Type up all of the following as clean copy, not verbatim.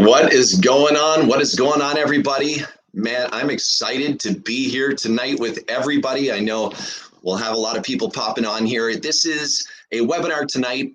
What is going on? What is going on, everybody? Man, I'm excited to be here tonight with everybody. I know we'll have a lot of people popping on here. This is a webinar tonight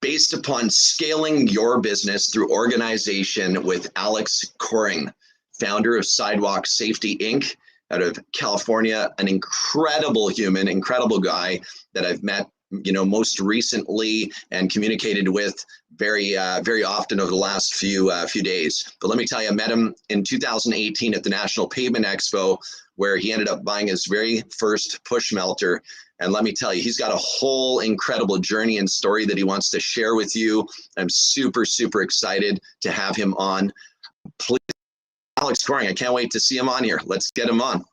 based upon scaling your business through organization with Alex Coring, founder of Sidewalk Safety Inc. out of California, an incredible human, incredible guy that I've met, most recently and communicated with very often over the last few days. But let me tell you, I met him in 2018 at the National Pavement Expo, where he ended up buying his very first push melter. And let me tell you, he's got a whole incredible journey and story that he wants to share with you. I'm super, super excited to have him on. Please, Alex Coring, I can't wait to see him on here. Let's get him on.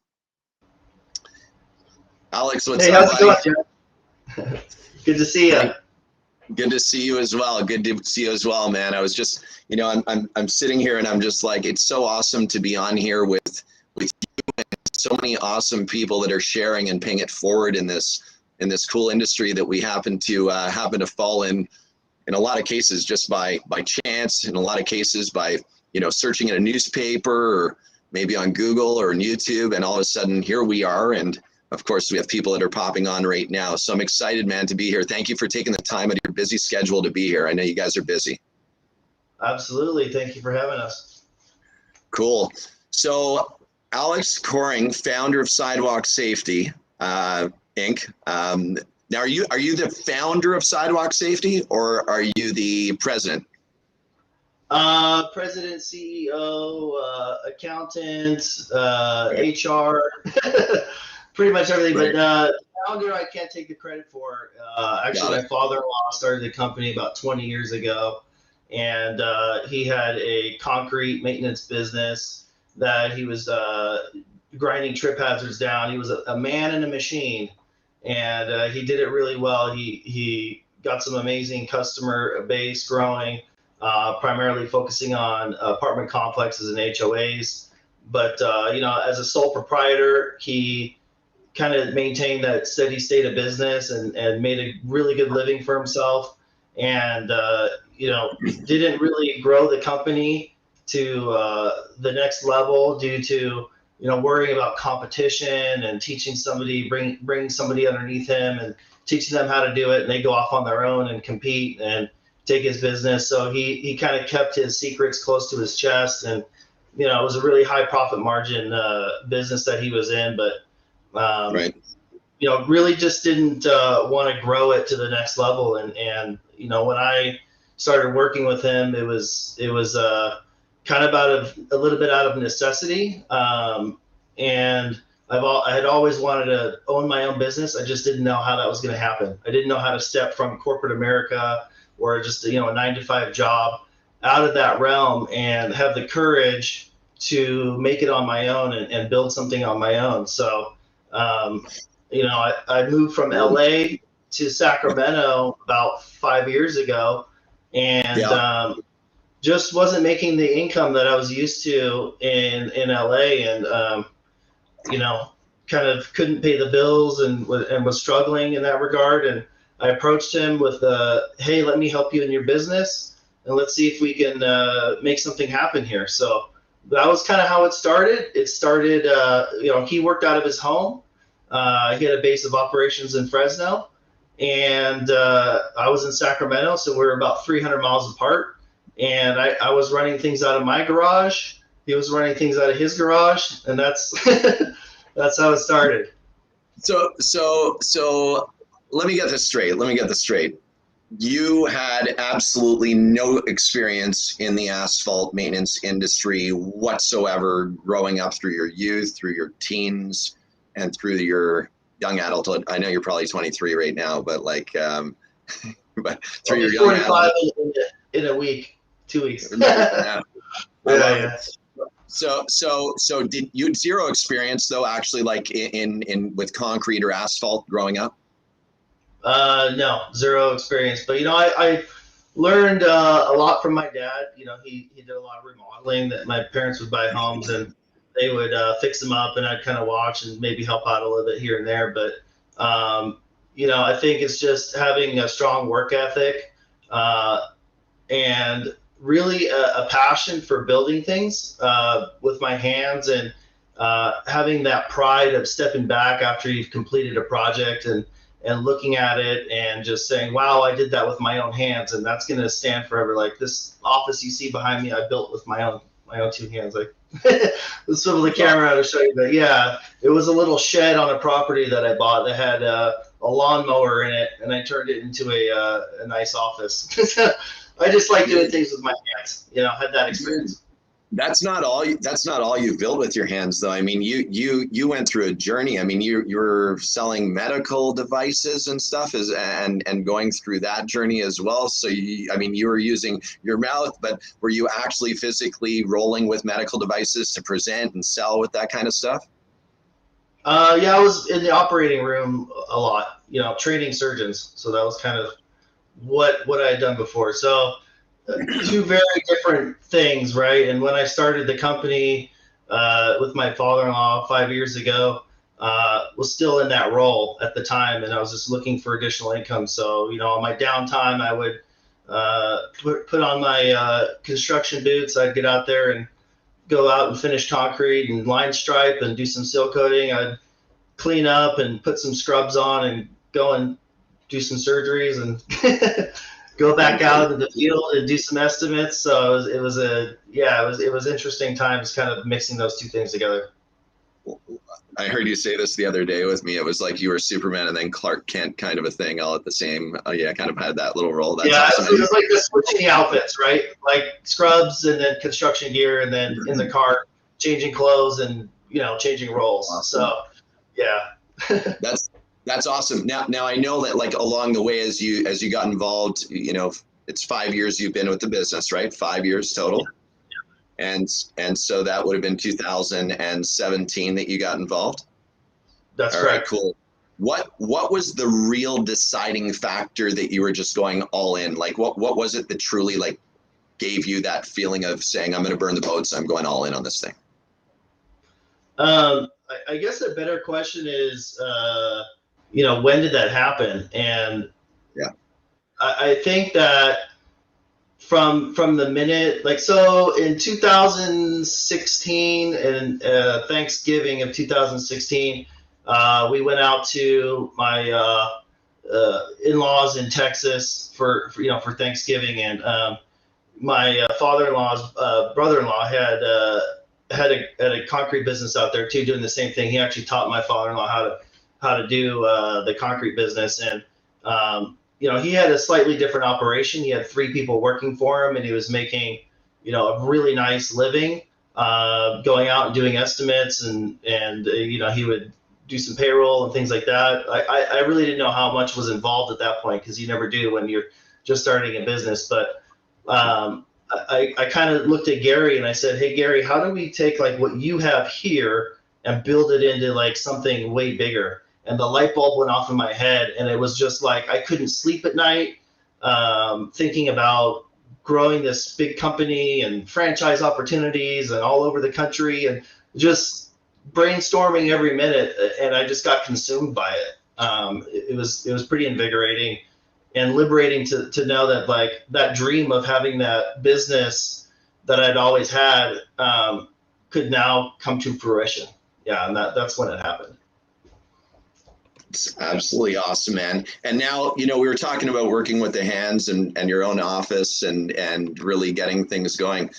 Alex, what's up? Hey, how's it going, Jeff? Good to see you. Good to see you as well. Good to see you as well, man. I was just, I'm sitting here and I'm just like, it's so awesome to be on here with you and so many awesome people that are sharing and paying it forward in this cool industry that we happen to fall in a lot of cases just by chance, in a lot of cases by searching in a newspaper or maybe on Google or on YouTube, and all of a sudden here we are. And of course, we have people that are popping on right now. So I'm excited, man, to be here. Thank you for taking the time out of your busy schedule to be here. I know you guys are busy. Absolutely. Thank you for having us. Cool. So Alex Coring, founder of Sidewalk Safety Inc. Now, are you the founder of Sidewalk Safety, or are you the president? President, CEO, accountant, HR. Pretty much everything, right. But founder I can't take the credit for. Actually, my father-in-law started the company about 20 years ago, and he had a concrete maintenance business that he was grinding trip hazards down. He was a man in a machine, and he did it really well. He got some amazing customer base growing, primarily focusing on apartment complexes and HOAs. But as a sole proprietor, he kind of maintained that steady state of business and made a really good living for himself, and didn't really grow the company to the next level due to worrying about competition and teaching somebody, bringing somebody underneath him and teaching them how to do it, and they go off on their own and compete and take his business. So he kind of kept his secrets close to his chest, and it was a really high profit margin business that he was in, but right. Really just didn't want to grow it to the next level. And when I started working with him, it was kind of a little bit out of necessity. And I had always wanted to own my own business. I just didn't know how that was going to happen. I didn't know how to step from corporate America or just a 9-to-5 job out of that realm and have the courage to make it on my own and build something on my own. So I moved from LA to Sacramento about 5 years ago, and just wasn't making the income that I was used to in LA, and kind of couldn't pay the bills and was struggling in that regard. And I approached him with, hey, let me help you in your business, and let's see if we can make something happen here. So that was kind of how it started. It started, he worked out of his home. He had a base of operations in Fresno, and I was in Sacramento, so we were about 300 miles apart. And I was running things out of my garage. He was running things out of his garage, and that's that's how it started. So let me get this straight. You had absolutely no experience in the asphalt maintenance industry whatsoever growing up through your youth, through your teens, and through your young adulthood. I know you're probably 23 right now, but but through your young adulthood. in a week, 2 weeks. Yeah. Yeah. So did you had zero experience though, actually, like in with concrete or asphalt growing up? No, zero experience. But I learned a lot from my dad. He did a lot of remodeling. That my parents would buy homes and they would fix them up, and I'd kind of watch and maybe help out a little bit here and there. But I think it's just having a strong work ethic, and really a passion for building things with my hands, and having that pride of stepping back after you've completed a project and looking at it and just saying, wow, I did that with my own hands, and that's going to stand forever. Like this office you see behind me, I built with my own two hands. Like let's swivel the camera out to show you, but yeah, it was a little shed on a property that I bought that had a lawnmower in it, and I turned it into a nice office. I just like doing things with my hands. You know, had that experience. That's not all. That's not all you've built with your hands, though. I mean, you went through a journey. I mean, you're selling medical devices and stuff, and going through that journey as well. So I mean, you were using your mouth, but were you actually physically rolling with medical devices to present and sell with that kind of stuff? Yeah, I was in the operating room a lot. You know, training surgeons. So that was kind of what I had done before. So two very different things, right? And when I started the company with my father-in-law 5 years ago, was still in that role at the time, and I was just looking for additional income. So, you know, on my downtime, I would put on my construction boots. I'd get out there and go out and finish concrete and line stripe and do some seal coating. I'd clean up and put some scrubs on and go and do some surgeries and go back out in the field and do some estimates. So it was interesting times, kind of mixing those two things together. I heard you say this the other day with me. It was like you were Superman and then Clark Kent kind of a thing all at the same. Yeah, kind of had that little role. That's awesome. It was like the switching outfits, right? Like scrubs and then construction gear, and then in the car changing clothes and, you know, changing roles. Awesome. So yeah. That's awesome. Now I know that, like, along the way as you got involved, you know, it's 5 years you've been with the business, right? 5 years total. Yeah. And so that would have been 2017 that you got involved. That's all correct. Right, cool. What was the real deciding factor that you were just going all in? Like, what was it that truly, like, gave you that feeling of saying, I'm going to burn the boats, I'm going all in on this thing? I guess a better question is, you know, when did that happen? And yeah, I think that from the minute, like, so in 2016 and Thanksgiving of 2016, we went out to my in-laws in Texas for Thanksgiving, and my father-in-law's brother-in-law had a concrete business out there too, doing the same thing. He actually taught my father-in-law how to do the concrete business, and you know, he had a slightly different operation. He had 3 people working for him, and he was making, you know, a really nice living, going out and doing estimates, and you know, he would do some payroll and things like that. I really didn't know how much was involved at that point, because you never do when you're just starting a business. But I kind of looked at Gary and I said, hey, Gary, how do we take like what you have here and build it into like something way bigger? And the light bulb went off in my head, and it was just like I couldn't sleep at night, thinking about growing this big company and franchise opportunities and all over the country, and just brainstorming every minute. And I just got consumed by it. It was pretty invigorating and liberating to know that, like, that dream of having that business that I'd always had could now come to fruition. Yeah, and that's when it happened. It's absolutely awesome, man. And now, you know, we were talking about working with the hands and your own office and really getting things going.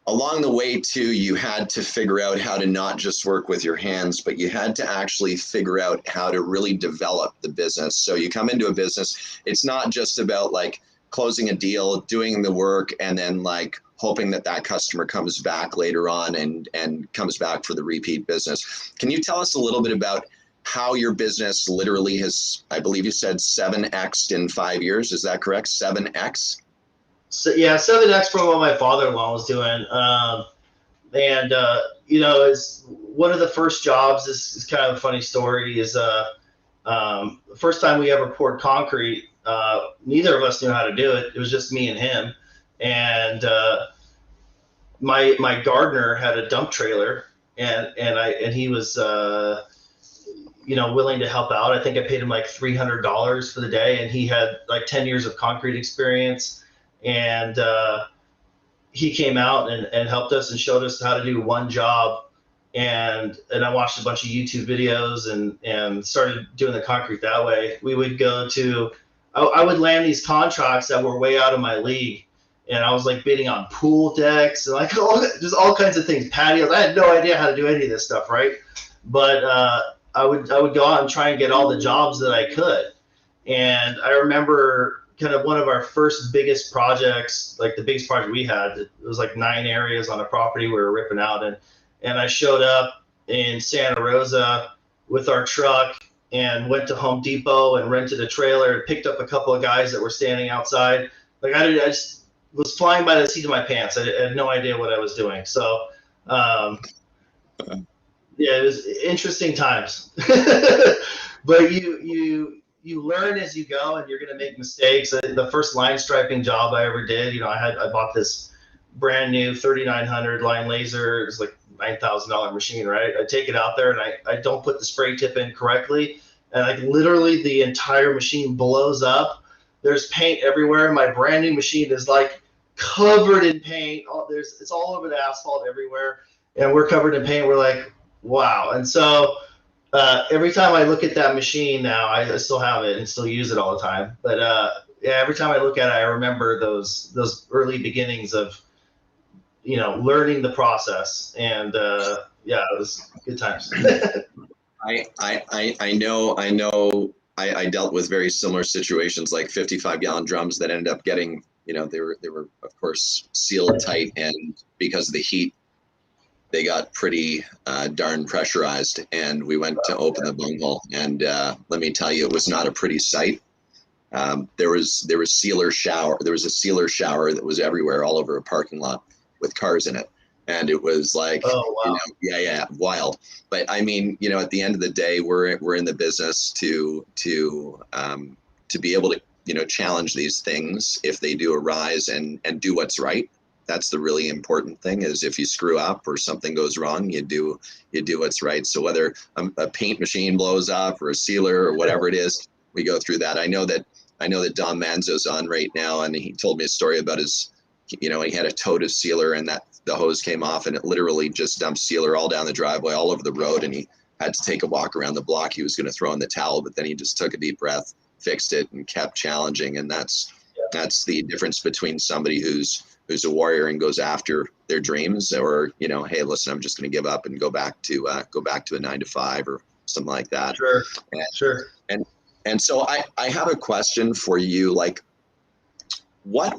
Along the way, too, you had to figure out how to not just work with your hands, but you had to actually figure out how to really develop the business. So you come into a business, it's not just about like closing a deal, doing the work, and then like hoping that customer comes back later on and comes back for the repeat business. Can you tell us a little bit about how your business literally has, I believe you said 7x'd in 5 years. Is that correct? 7x? So, yeah, 7x from what my father-in-law was doing. And you know, is one of the first jobs, this is kind of a funny story, is the first time we ever poured concrete, neither of us knew how to do it. It was just me and him. And my gardener had a dump trailer, and he was you know, willing to help out. I think I paid him like $300 for the day, and he had like 10 years of concrete experience. And he came out and helped us and showed us how to do one job. And I watched a bunch of YouTube videos and started doing the concrete that way. We would go to, I would land these contracts that were way out of my league. And I was like bidding on pool decks and like just all kinds of things, patios. I had no idea how to do any of this stuff, right? But I would go out and try and get all the jobs that I could. And I remember kind of one of our first biggest projects, like the biggest project we had, it was like 9 areas on a property we were ripping out. And I showed up in Santa Rosa with our truck and went to Home Depot and rented a trailer and picked up a couple of guys that were standing outside. Like I just was flying by the seat of my pants. I had no idea what I was doing. So, yeah, it was interesting times. But you learn as you go, and you're going to make mistakes. The first line striping job I ever did, you know, I bought this brand new 3900 line laser. It was like $9,000 machine, right? I take it out there and I don't put the spray tip in correctly, and like literally the entire machine blows up. There's paint everywhere. My brand new machine is like covered in paint. It's all over the asphalt everywhere, and we're covered in paint. We're like, wow. And so every time I look at that machine now, I still have it and still use it all the time. But yeah, every time I look at it, I remember those early beginnings of, you know, learning the process. And yeah, it was good times. I know. I dealt with very similar situations, like 55-gallon drums that ended up getting, you know, they were of course sealed tight, and because of the heat, they got pretty darn pressurized, and we went to open the bunghole, and let me tell you, it was not a pretty sight. There was a sealer shower that was everywhere, all over a parking lot with cars in it, and it was like, oh, wow. You know, yeah, wild. But I mean, you know, at the end of the day, we're in the business to be able to, you know, challenge these things if they do arise, and do what's right. That's the really important thing, is if you screw up or something goes wrong, you do what's right. So whether a paint machine blows up or a sealer or whatever it is, we go through that. I know that Don Manzo's on right now, and he told me a story about his, you know, he had a tote of sealer, and that the hose came off, and it literally just dumped sealer all down the driveway, all over the road, and he had to take a walk around the block. He was going to throw in the towel, but then he just took a deep breath, fixed it, and kept challenging. And that's the difference between somebody who's a warrior and goes after their dreams, or, you know, hey, listen, I'm just going to give up and go back to a 9-to-5 or something like that. Sure. And, Sure. And so I have a question for you. Like, when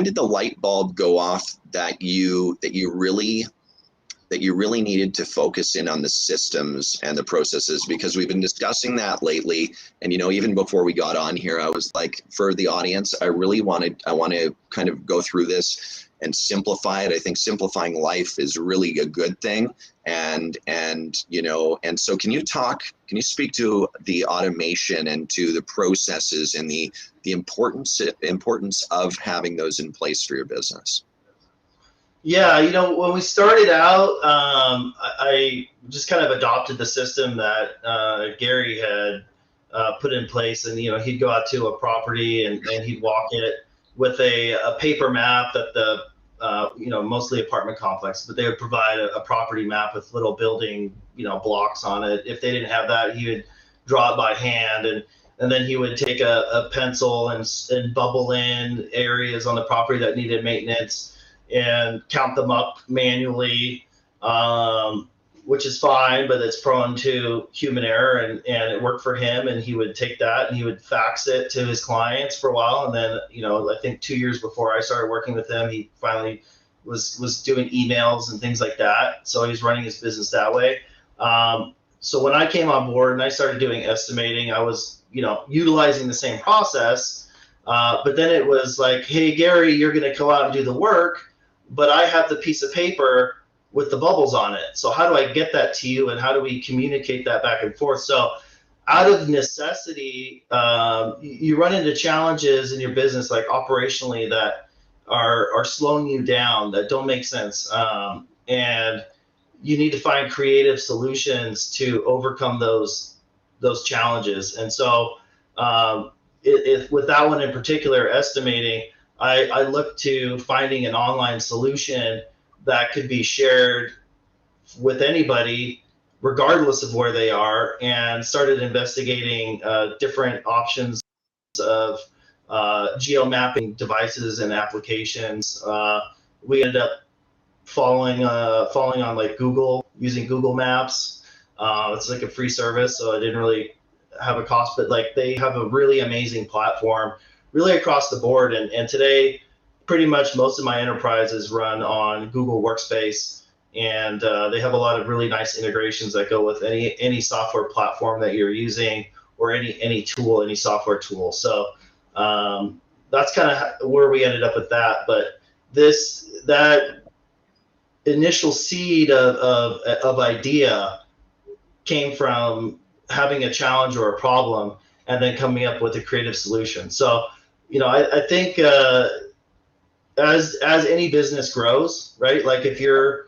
did the light bulb go off that you really needed to focus in on the systems and the processes? Because we've been discussing that lately. And, you know, even before we got on here, I was like, for the audience, I want to kind of go through this and simplify it. I think simplifying life is really a good thing. And you know, and so can you speak to the automation and to the processes and the importance of having those in place for your business? Yeah, you know, when we started out, I just kind of adopted the system that Gary had put in place. And, you know, he'd go out to a property and he'd walk it with a paper map that the, you know, mostly apartment complex, but they would provide a property map with little building, you know, blocks on it. If they didn't have that, he would draw it by hand. And then he would take a pencil and bubble in areas on the property that needed maintenance and count them up manually, which is fine, but it's prone to human error, and it worked for him. And he would take that and he would fax it to his clients for a while. And then, you know, I think 2 years before I started working with him, he finally was doing emails and things like that. So he was running his business that way. So when I came on board and I started doing estimating, I was, you know, utilizing the same process. But then it was like, hey, Gary, you're going to go out and do the work, but I have the piece of paper with the bubbles on it. So how do I get that to you, and how do we communicate that back and forth? So out of necessity, you run into challenges in your business, like operationally, that are slowing you down, that don't make sense. And you need to find creative solutions to overcome those challenges. And so with that one in particular, estimating, I looked to finding an online solution that could be shared with anybody, regardless of where they are, and started investigating different options of geo-mapping devices and applications. We ended up falling on like Google, using Google Maps. It's like a free service, so I didn't really have a cost, but like they have a really amazing platform, really across the board. And today, pretty much most of my enterprises run on Google Workspace, and they have a lot of really nice integrations that go with any software platform that you're using, or any tool, any software tool. So that's kind of where we ended up with that. But that initial seed of idea came from having a challenge or a problem, and then coming up with a creative solution. So, I think as any business grows, right? Like if you're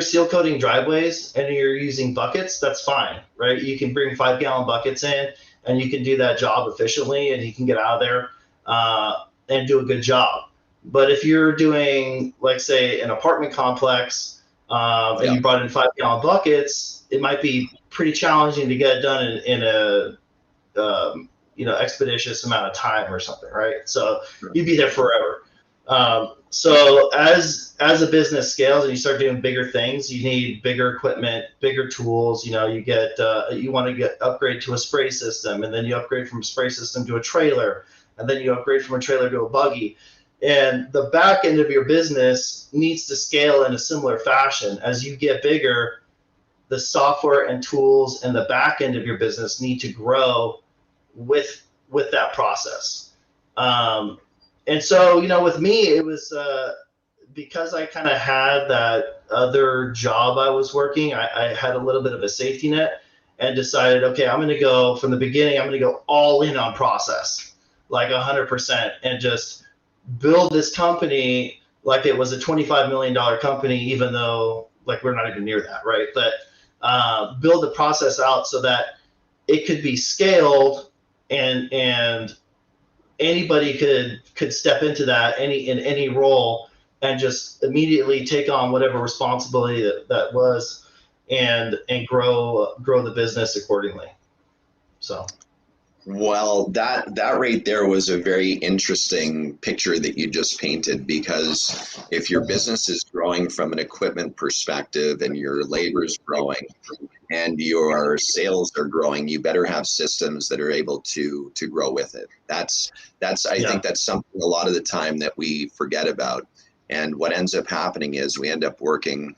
seal coating driveways and you're using buckets, that's fine, right? You can bring 5-gallon buckets in, and you can do that job efficiently, and you can get out of there and do a good job. But if you're doing, like, say, an apartment complex, and you brought in 5-gallon buckets, it might be pretty challenging to get done in a expeditious amount of time or something, right? So you'd be there forever. So as a business scales and you start doing bigger things, you need bigger equipment, bigger tools. You want to upgrade to a spray system, and then you upgrade from a spray system to a trailer, and then you upgrade from a trailer to a buggy. And the back end of your business needs to scale in a similar fashion. As you get bigger, the software and tools and the back end of your business need to grow with that process. And so, with me, it was because I kind of had that other job I was working, I had a little bit of a safety net, and decided, okay, I'm going to go from the beginning, I'm going to go all in on process, like 100%, and just build this company like it was a $25 million company, even though like we're not even near that, right? But build the process out so that it could be scaled, and anybody could step into that in any role, and just immediately take on whatever responsibility that was, and grow the business accordingly. So. Well, that right there was a very interesting picture that you just painted, because if your business is growing from an equipment perspective, and your labor is growing and your sales are growing, you better have systems that are able to grow with it. I think that's something a lot of the time that we forget about. And what ends up happening is we end up working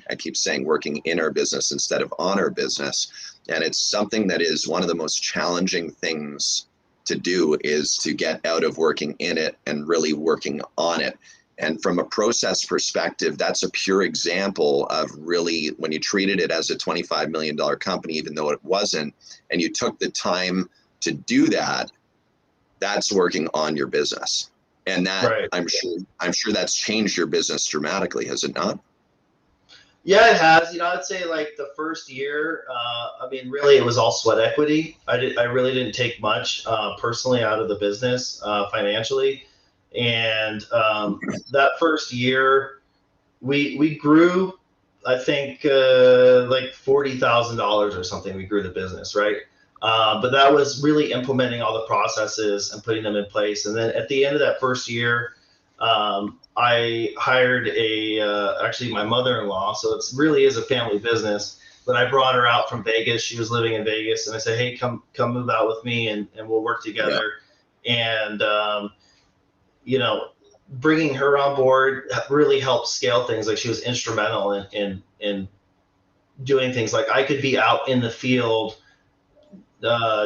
in our business instead of on our business. And it's something that is one of the most challenging things to do, is to get out of working in it and really working on it. And from a process perspective, that's a pure example of really, when you treated it as a $25 million company, even though it wasn't, and you took the time to do that, that's working on your business. And that, right. I'm sure that's changed your business dramatically, has it not? Yeah, it has. I'd say like the first year, really it was all sweat equity. I really didn't take much personally out of the business financially. And that first year, we grew, I think like $40,000 or something. We grew the business, right? But that was really implementing all the processes and putting them in place. And then at the end of that first year, I hired actually my mother-in-law, so it really is a family business, but I brought her out from Vegas. She was living in Vegas, and I said, hey, come move out with me, and we'll work together. Yeah. And, bringing her on board really helped scale things. Like, she was instrumental in doing things. Like, I could be out in the field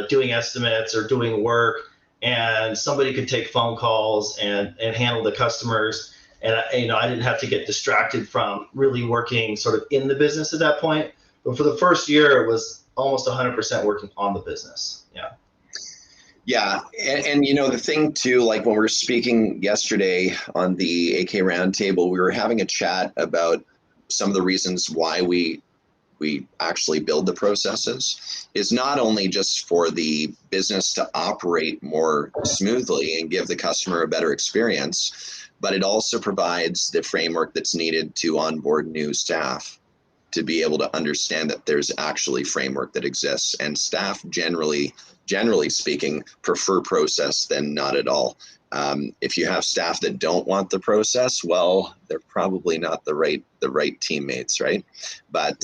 doing estimates or doing work, and somebody could take phone calls and handle the customers. And I didn't have to get distracted from really working sort of in the business at that point. But for the first year, it was almost 100% working on the business. Yeah. Yeah. And the thing too, like when we were speaking yesterday on the AK Roundtable, we were having a chat about some of the reasons why we actually build the processes, is not only just for the business to operate more smoothly and give the customer a better experience, but it also provides the framework that's needed to onboard new staff, to be able to understand that there's actually framework that exists, and staff generally speaking prefer process than not at all. If you have staff that don't want the process, well, they're probably not the right teammates, right? But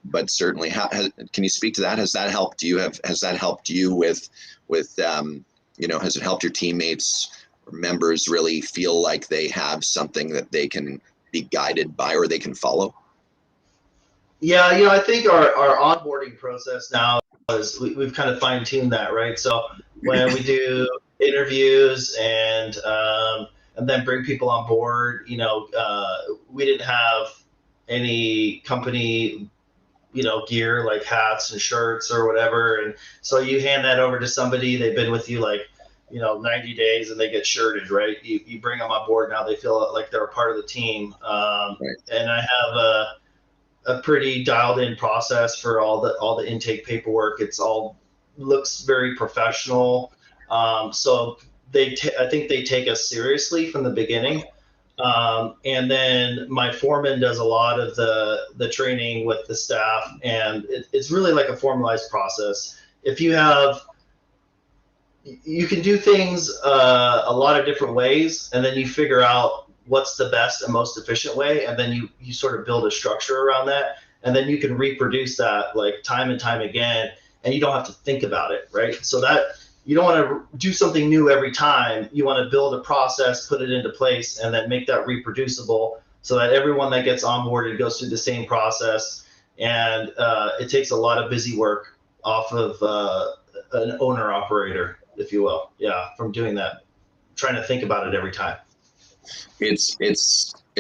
but certainly, can you speak to that? Has that helped you? Has that helped you with has it helped your teammates or members really feel like they have something that they can be guided by or they can follow? Yeah, I think our onboarding process now is we've kind of fine tuned that, right? So when we do interviews and then bring people on board, we didn't have any company gear like hats and shirts or whatever, and so you hand that over to somebody. They've been with you like 90 days and they get shirted, right? You bring them on board, now they feel like they're a part of the team. Right. And I have a pretty dialed in process for all the intake paperwork. It's all looks very professional. So I think they take us seriously from the beginning. And then my foreman does a lot of the training with the staff, and it's really like a formalized process. You can do things a lot of different ways, and then you figure out what's the best and most efficient way, and then you sort of build a structure around that, and then you can reproduce that like time and time again, and you don't have to think about it, right? So that you don't want to do something new every time. You want to build a process, put it into place, and then make that reproducible so that everyone that gets onboarded goes through the same process. And it takes a lot of busy work off of an owner operator, if you will. Yeah, from doing that, trying to think about it every time. It's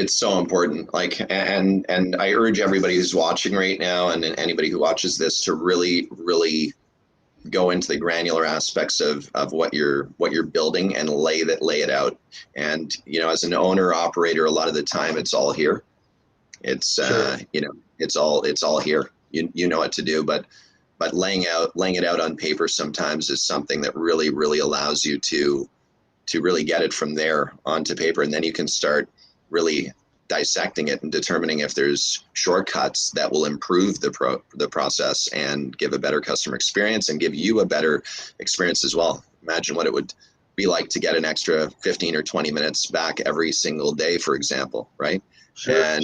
so important. Like, and I urge everybody who's watching right now and anybody who watches this to really go into the granular aspects of what you're building and lay it out. And as an owner operator, a lot of the time it's all here. It's Sure. it's all here. You know what to do, but laying it out on paper sometimes is something that really allows you to really get it from there onto paper, and then you can start really dissecting it and determining if there's shortcuts that will improve the process and give a better customer experience and give you a better experience as well. Imagine what it would be like to get an extra 15 or 20 minutes back every single day, for example, right? Sure.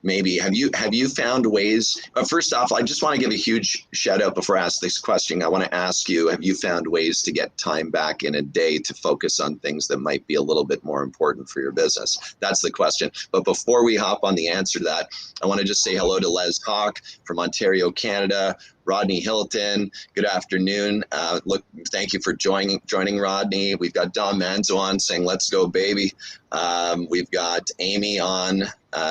Maybe have you found ways? First off, I just want to give a huge shout out before I ask this question. I want to ask you: have you found ways to get time back in a day to focus on things that might be a little bit more important for your business? That's the question. But before we hop on the answer to that, I want to just say hello to Les Hawk from Ontario, Canada. Rodney Hilton, good afternoon. Thank you for joining Rodney. We've got Don Manzo on saying, let's go, baby. We've got Amy on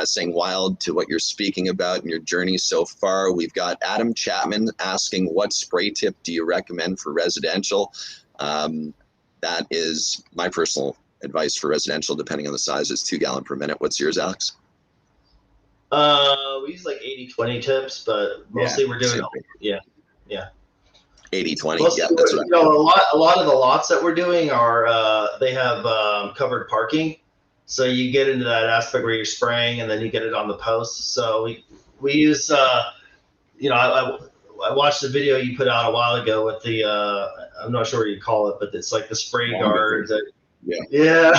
saying wild to what you're speaking about in your journey so far. We've got Adam Chapman asking, what spray tip do you recommend for residential? That is my personal advice for residential, depending on the size, is 2 gallon per minute. What's yours, Alex? We use like 80-20 tips, but mostly we're doing 80-20. Mostly, Yeah, that's right. A lot of the lots that we're doing are they have covered parking, so you get into that aspect where you're spraying and then you get it on the post. So we use I watched the video you put out a while ago with the I'm not sure what you call it, but it's like the spray guard. Yeah.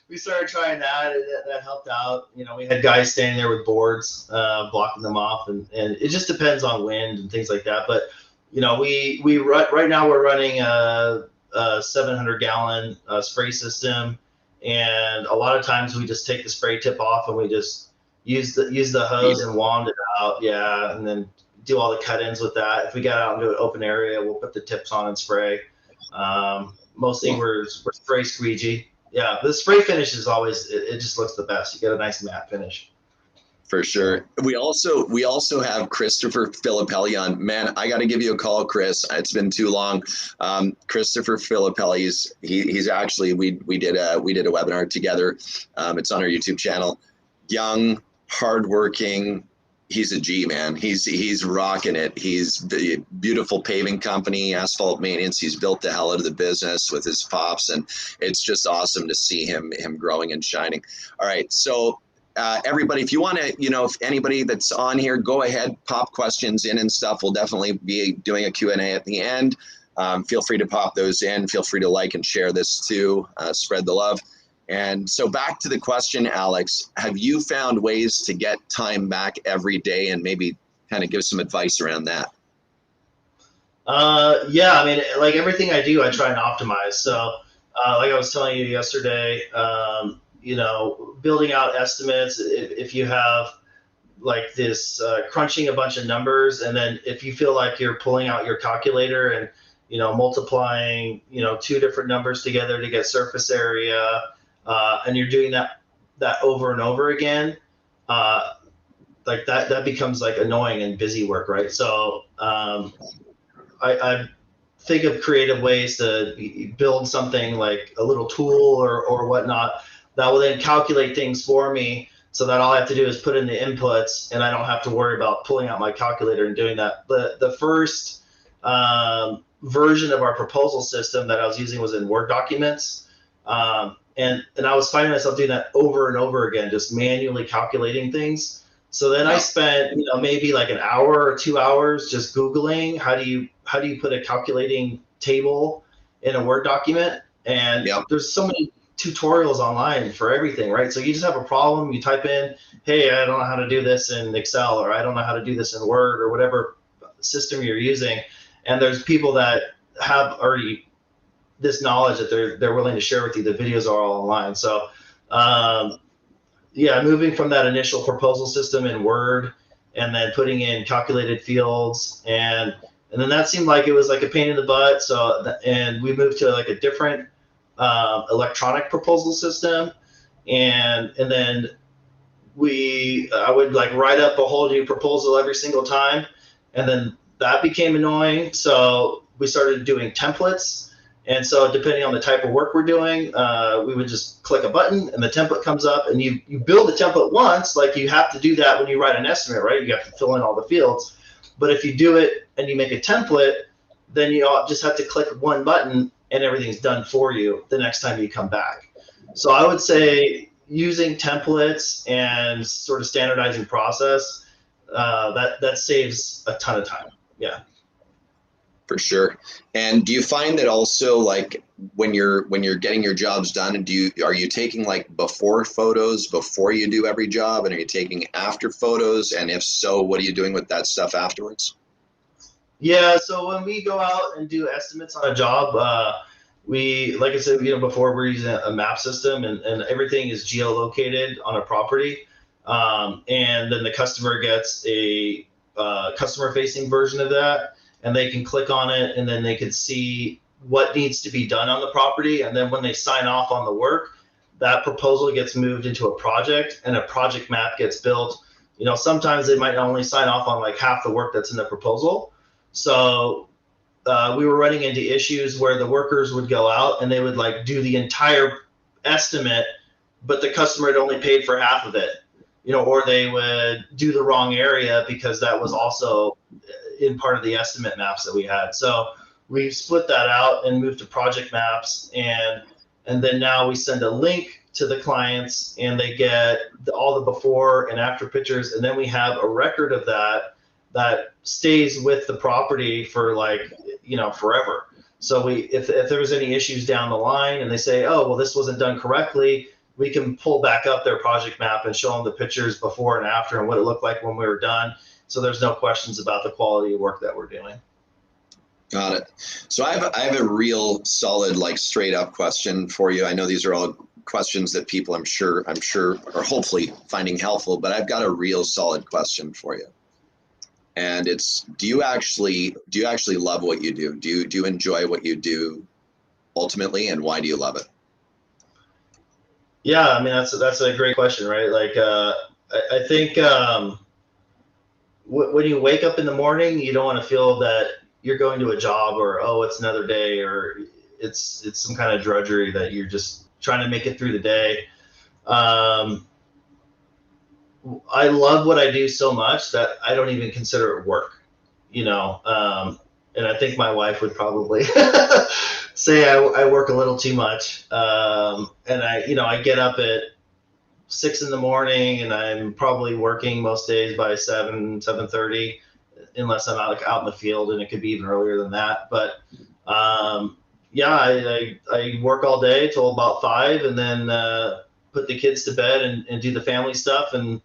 We started trying that, and that helped out. We had guys standing there with boards blocking them off, and it just depends on wind and things like that. But we right now we're running a 700 gallon spray system, and a lot of times we just take the spray tip off and we just use the hose and wand it out, and then do all the cut-ins with that. If we got out into an open area, we'll put the tips on and spray. Mostly we're spray squeegee. Yeah, the spray finish is always, it just looks the best. You get a nice matte finish. For sure. We also have Christopher Filippelli on. Man, I got to give you a call, Chris. It's been too long. Christopher Filippelli, he's actually, we did a webinar together. It's on our YouTube channel. Young, hardworking, He's a G, man. He's rocking it. He's the beautiful paving company, asphalt maintenance. He's built the hell out of the business with his pops, and it's just awesome to see him growing and shining. All right, so everybody, if you want to, if anybody that's on here, go ahead, pop questions in and stuff. We'll definitely be doing a Q&A at the end. Feel free to pop those in. Feel free to like and share this too. Spread the love. And so back to the question, Alex, have you found ways to get time back every day, and maybe kind of give some advice around that? Yeah, I mean, like everything I do, I try and optimize. So, like I was telling you yesterday, building out estimates, if you have like this crunching a bunch of numbers, and then if you feel like you're pulling out your calculator and, multiplying, two different numbers together to get surface area, and you're doing that over and over again, like that becomes like annoying and busy work, right? So I think of creative ways to build something like a little tool or whatnot that will then calculate things for me, so that all I have to do is put in the inputs and I don't have to worry about pulling out my calculator and doing that. The first version of our proposal system that I was using was in Word documents. And I was finding myself doing that over and over again, just manually calculating things. So then I spent, maybe like an hour or 2 hours just Googling how do you put a calculating table in a Word document. And there's so many tutorials online for everything, right? So you just have a problem, you type in, hey, I don't know how to do this in Excel, or I don't know how to do this in Word, or whatever system you're using. And there's people that have already this knowledge that they're willing to share with you. The videos are all online. So moving from that initial proposal system in Word and then putting in calculated fields, and then that seemed like it was like a pain in the butt. So and we moved to like a different electronic proposal system, and then I would like write up a whole new proposal every single time, and then that became annoying. So we started doing templates. And so depending on the type of work we're doing, we would just click a button and the template comes up, and you build the template once. Like you have to do that when you write an estimate, right? You have to fill in all the fields. But if you do it and you make a template, then you just have to click one button and everything's done for you the next time you come back. So I would say using templates and sort of standardizing process, that saves a ton of time. Yeah. For sure. And do you find that also, like when you're getting your jobs done, are you taking like before photos before you do every job, and are you taking after photos? And if so, what are you doing with that stuff afterwards? Yeah, so when we go out and do estimates on a job, we, like I said, before, we're using a map system, and everything is geolocated on a property. And then the customer gets a customer-facing version of that, and they can click on it, and then they can see what needs to be done on the property. And then when they sign off on the work, that proposal gets moved into a project, and a project map gets built. Sometimes they might only sign off on like half the work that's in the proposal. So we were running into issues where the workers would go out and they would like do the entire estimate, but the customer had only paid for half of it, or they would do the wrong area because that was also in part of the estimate maps that we had. So we split that out and moved to project maps, and then now we send a link to the clients, and they get all the before and after pictures, and then we have a record of that stays with the property for like forever. So if there was any issues down the line and they say, oh well, this wasn't done correctly, we can pull back up their project map and show them the pictures before and after and what it looked like when we were done. So there's no questions about the quality of work that we're doing. Got it. So I have a real solid, like straight up question for you. I know these are all questions that people I'm sure are hopefully finding helpful, but I've got a real solid question for you. And it's, do you actually love what you do? Do you enjoy what you do ultimately, and why do you love it? Yeah, I mean, that's a great question, right? Like I think when you wake up in the morning, you don't want to feel that you're going to a job, or oh, it's another day, or it's some kind of drudgery that you're just trying to make it through the day. I love what I do so much that I don't even consider it work, you know. And I think my wife would probably say I work a little too much. And I get up at 6 in the morning, and I'm probably working most days by 7:30, unless I'm out in the field, and it could be even earlier than that. But yeah, I work all day till about 5, and then put the kids to bed and do the family stuff. And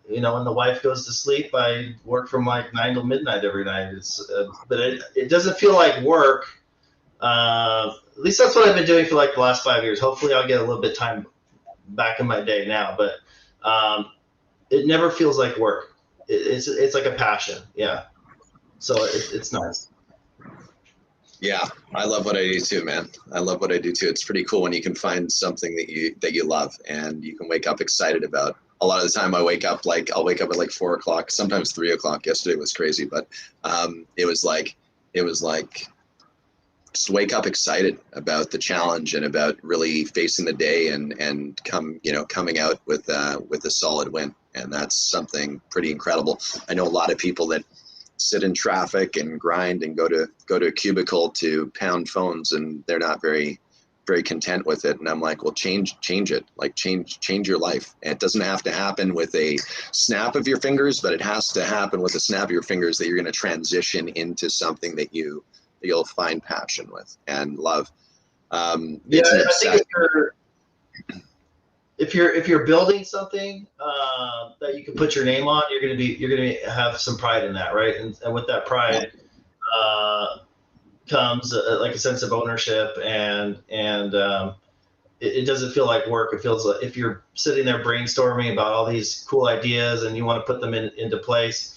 when the wife goes to sleep, I work from like 9 till midnight every night. But it doesn't feel like work. At least that's what I've been doing for like the last 5 years. Hopefully, I'll get a little bit time back in my day now, but it never feels like work. It's like a passion. Yeah. So it's nice. Yeah, I love what I do too, man. I love what I do too. It's pretty cool when you can find something that you love and you can wake up excited about. A lot of the time I'll wake up at like 4 o'clock, sometimes 3 o'clock. Yesterday was crazy, but it was like just wake up excited about the challenge and about really facing the day and coming out with a solid win. And that's something pretty incredible. I know a lot of people that sit in traffic and grind and go to a cubicle to pound phones, and they're not very content with it. And I'm like, well, change it. Like change your life. And it doesn't have to happen with a snap of your fingers, but it has to happen with a snap of your fingers, that you're going to transition into something that you'll find passion with and love. Yeah, I think if you're building something that you can put your name on, you're gonna have some pride in that, right? And with that pride comes like a sense of ownership, and it doesn't feel like work. It feels like if you're sitting there brainstorming about all these cool ideas and you want to put them into place.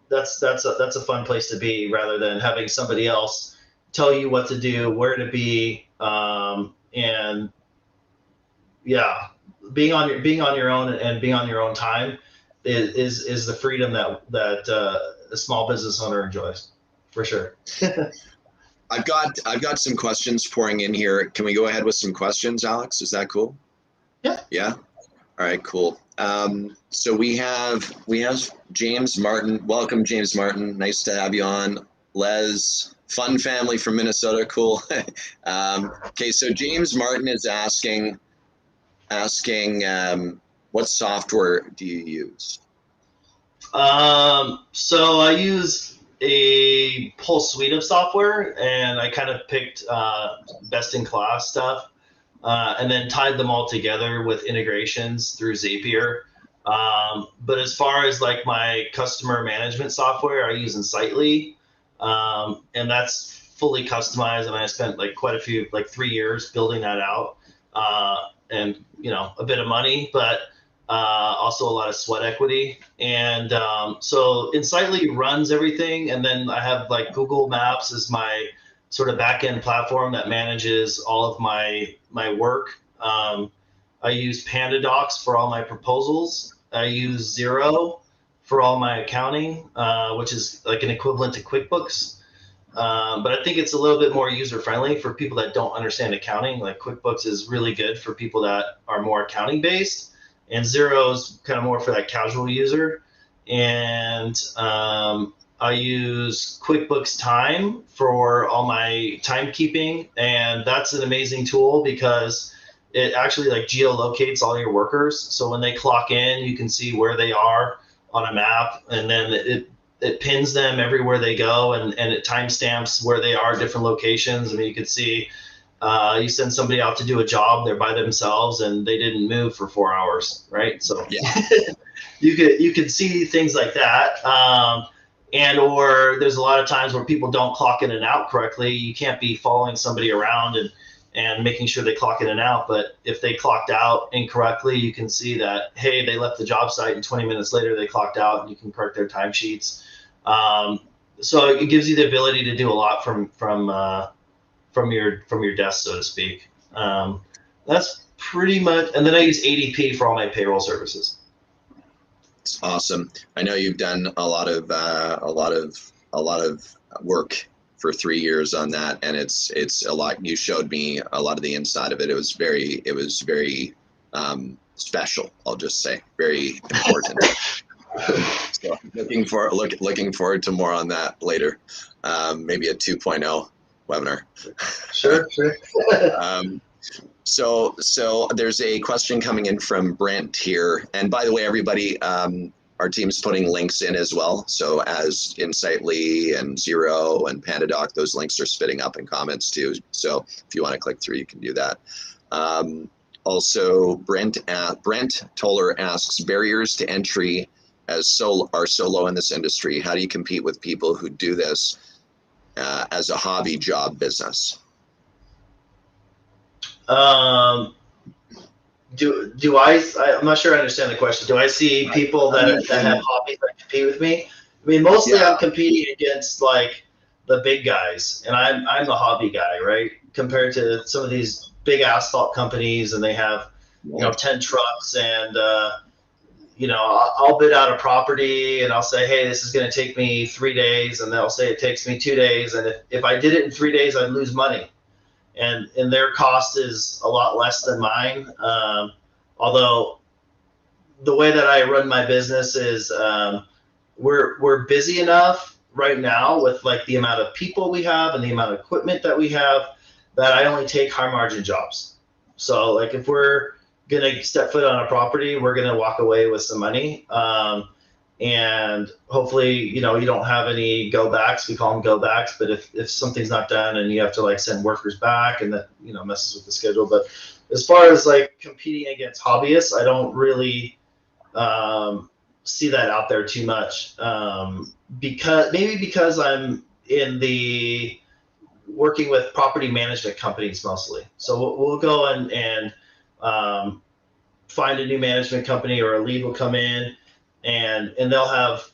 That's a fun place to be, rather than having somebody else tell you what to do, where to be, and yeah, being on your own and being on your own time is the freedom that a small business owner enjoys, for sure. I've got some questions pouring in here. Can we go ahead with some questions, Alex? Is that cool? Yeah. Yeah. All right, cool. So we have James Martin. Welcome, James Martin. Nice to have you on. Les, fun family from Minnesota. Cool. Okay, so James Martin is asking, what software do you use? So I use a whole suite of software, and I kind of picked best in class stuff. And then tied them all together with integrations through Zapier. But as far as like my customer management software, I use Insightly, and that's fully customized. And I spent like quite a few, like 3 years building that out, and a bit of money, but also a lot of sweat equity. And so Insightly runs everything, and then I have like Google Maps as my sort of back-end platform that manages all of my work. I use PandaDocs for all my proposals. I use Xero for all my accounting, which is like an equivalent to QuickBooks. But I think it's a little bit more user-friendly for people that don't understand accounting. Like QuickBooks is really good for people that are more accounting-based, and Xero is kind of more for that casual user. And I use QuickBooks Time for all my timekeeping, and that's an amazing tool because it actually like geolocates all your workers. So when they clock in, you can see where they are on a map, and then it pins them everywhere they go, and it timestamps where they are, different locations. I mean, you could see you send somebody out to do a job, they're by themselves and they didn't move for 4 hours, right? So yeah. you could see things like that. Or there's a lot of times where people don't clock in and out correctly. You can't be following somebody around and making sure they clock in and out. But if they clocked out incorrectly, you can see that, hey, they left the job site and 20 minutes later they clocked out, and you can correct their timesheets. So it gives you the ability to do a lot from your desk, so to speak. That's pretty much. And then I use ADP for all my payroll services. Awesome. I know you've done a lot of work for 3 years on that, and it's a lot. You showed me a lot of the inside of it. It was very special. I'll just say very important. So looking forward to more on that later. Maybe a 2.0 webinar. Sure. So there's a question coming in from Brent here. And by the way, everybody, our team's putting links in as well. So as Insightly and Zero and PandaDoc, those links are spitting up in comments too. So if you want to click through, you can do that. Also, Brent Toller asks, barriers to entry are so low in this industry. How do you compete with people who do this as a hobby job business? I'm not sure I understand the question. Do I see people that have hobbies that compete with me? I mean, mostly I'm competing against like the big guys, and I'm the hobby guy, right? Compared to some of these big asphalt companies, and they have 10 trucks, and I'll bid out a property, and I'll say, hey, this is going to take me 3 days, and they'll say it takes me 2 days, and if I did it in 3 days, I'd lose money. And their cost is a lot less than mine. Although the way that I run my business is we're busy enough right now with like the amount of people we have and the amount of equipment that we have that I only take high margin jobs. So like if we're gonna step foot on a property, we're gonna walk away with some money. And hopefully, you don't have any go backs. We call them go backs. But if something's not done and you have to like send workers back, and that messes with the schedule. But as far as like competing against hobbyists, I don't really see that out there too much. Because I'm in the working with property management companies mostly. So we'll go and find a new management company, or a lead will come in. And they'll have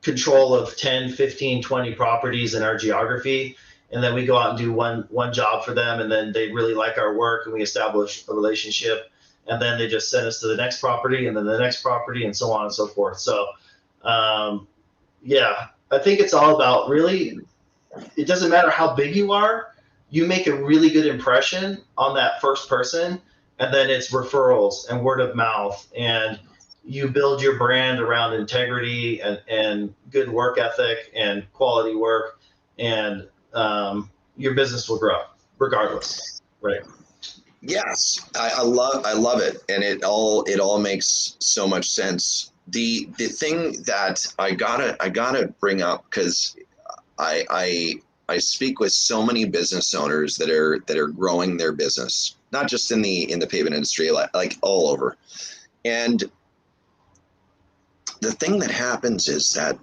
control of 10, 15, 20 properties in our geography. And then we go out and do one job for them. And then they really like our work, and we establish a relationship. And then they just send us to the next property, and then the next property, and so on and so forth. So, I think it's all about really, it doesn't matter how big you are. You make a really good impression on that first person, and then it's referrals and word of mouth, and you build your brand around integrity and good work ethic and quality work, and your business will grow regardless, right? Yes, I love it, and it all makes so much sense. The thing that I gotta bring up, because I speak with so many business owners that are growing their business, not just in the pavement industry, like all over, and the thing that happens is that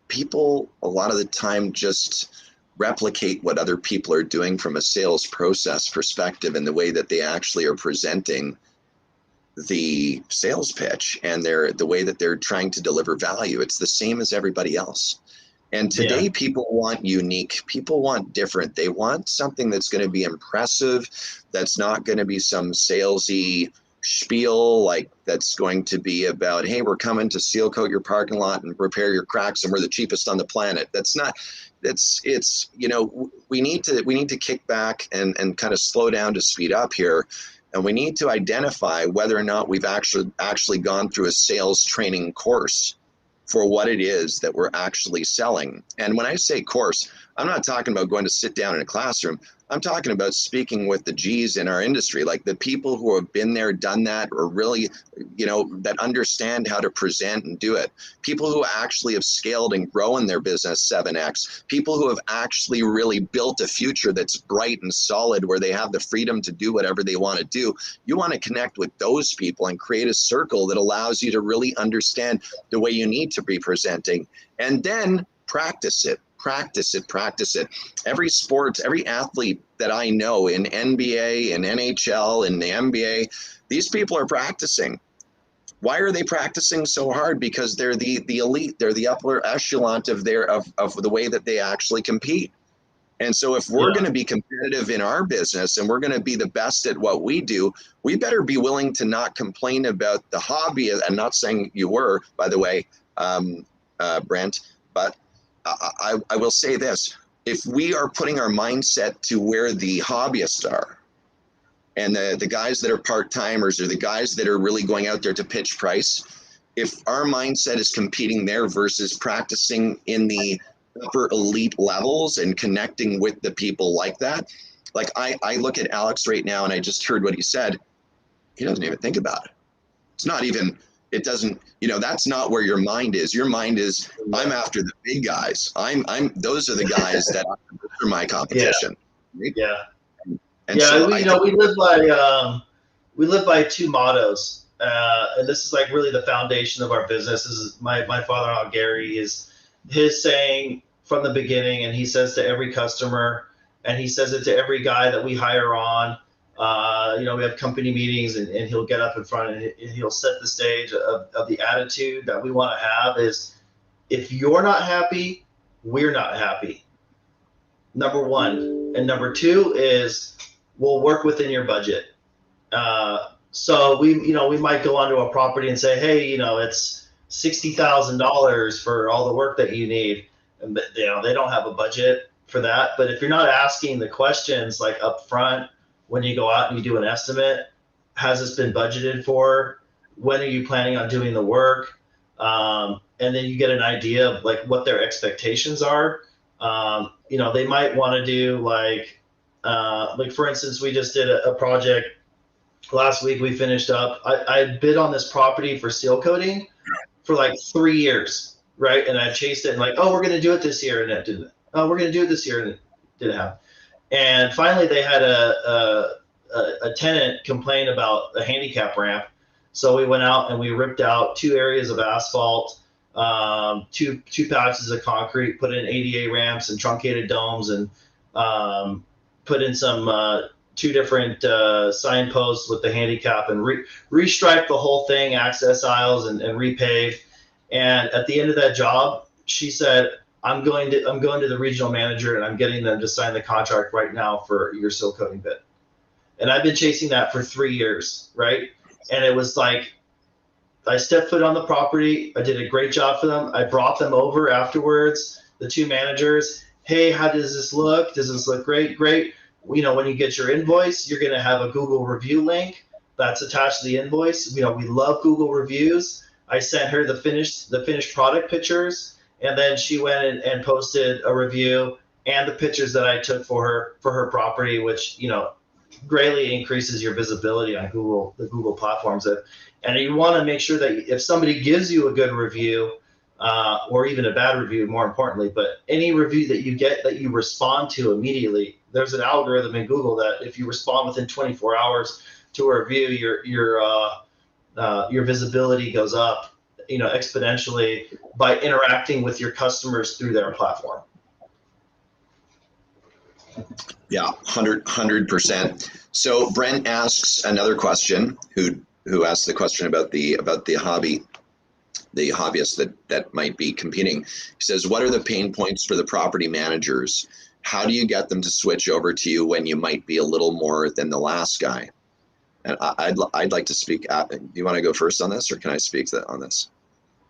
people a lot of the time just replicate what other people are doing from a sales process perspective, and the way that they actually are presenting the sales pitch and the way that they're trying to deliver value. It's the same as everybody else. And today people want unique, people want different. They want something that's going to be impressive, that's not going to be some salesy spiel, like that's going to be about, hey, we're coming to seal coat your parking lot and repair your cracks, and we're the cheapest on the planet. It's we need to kick back and kind of slow down to speed up here, and we need to identify whether or not we've actually gone through a sales training course for what it is that we're actually selling. And when I say course, I'm not talking about going to sit down in a classroom. I'm talking about speaking with the G's in our industry, like the people who have been there, done that, or really, that understand how to present and do it. People who actually have scaled and grown their business 7x. People who have actually really built a future that's bright and solid, where they have the freedom to do whatever they want to do. You want to connect with those people and create a circle that allows you to really understand the way you need to be presenting, and then practice it. Every sport, every athlete that I know in NBA and NHL and the NBA, these people are practicing. Why are they practicing so hard? Because they're the elite. They're the upper echelon of the way that they actually compete. And so if we're going to be competitive in our business, and we're going to be the best at what we do, we better be willing to not complain about the hobby. I'm not saying you were, by the way, Brent, but I will say this: if we are putting our mindset to where the hobbyists are, and the guys that are part-timers or the guys that are really going out there to pitch price, if our mindset is competing there versus practicing in the upper elite levels and connecting with the people like that, like I look at Alex right now and I just heard what he said. He doesn't even think about it. It's not even, it doesn't, that's not where your mind is. Your mind is, I'm after the big guys. Those are the guys that are my competition. Yeah. Yeah. And so we live by two mottos. And this is like really the foundation of our business. This is my father-in-law, Gary, is his saying from the beginning, and he says to every customer, and he says it to every guy that we hire on. We have company meetings, and he'll get up in front and he'll set the stage of the attitude that we want to have is, if you're not happy, we're not happy. Number one. And number two is, we'll work within your budget. So we might go onto a property and say, hey, it's $60,000 for all the work that you need. And they don't have a budget for that. But if you're not asking the questions like up front, when you go out and you do an estimate, has this been budgeted for? When are you planning on doing the work? And then you get an idea of like what their expectations are. They might want to do like for instance, we just did a project last week. We finished up. I bid on this property for seal coating for like 3 years, right? And I chased it and like, oh, we're going to do it this year, and it didn't. Oh, we're going to do it this year, and it didn't happen. And finally, they had a tenant complain about a handicap ramp. So we went out and we ripped out 2 areas of asphalt, two patches of concrete, put in ADA ramps and truncated domes, and put in some 2 different signposts with the handicap, and restriped the whole thing, access aisles, and repave. And at the end of that job, she said, I'm going to the regional manager and I'm getting them to sign the contract right now for your seal coating bid. And I've been chasing that for 3 years, right? And it was like, I stepped foot on the property. I did a great job for them. I brought them over afterwards, the 2 managers. Hey, how does this look? Does this look great? Great. When you get your invoice, you're going to have a Google review link that's attached to the invoice. We love Google reviews. I sent her the finished product pictures. And then she went and posted a review and the pictures that I took for her property, which, greatly increases your visibility on the Google platforms. And you want to make sure that if somebody gives you a good review, or even a bad review, more importantly, but any review that you get that you respond to immediately, there's an algorithm in Google that if you respond within 24 hours to a review, your visibility goes up, exponentially by interacting with your customers through their platform. Yeah, 100%. So Brent asks another question, who asked the question about the hobbyists that might be competing. He says, what are the pain points for the property managers? How do you get them to switch over to you when you might be a little more than the last guy? And I'd like to speak. Do you want to go first on this, or can I speak on this?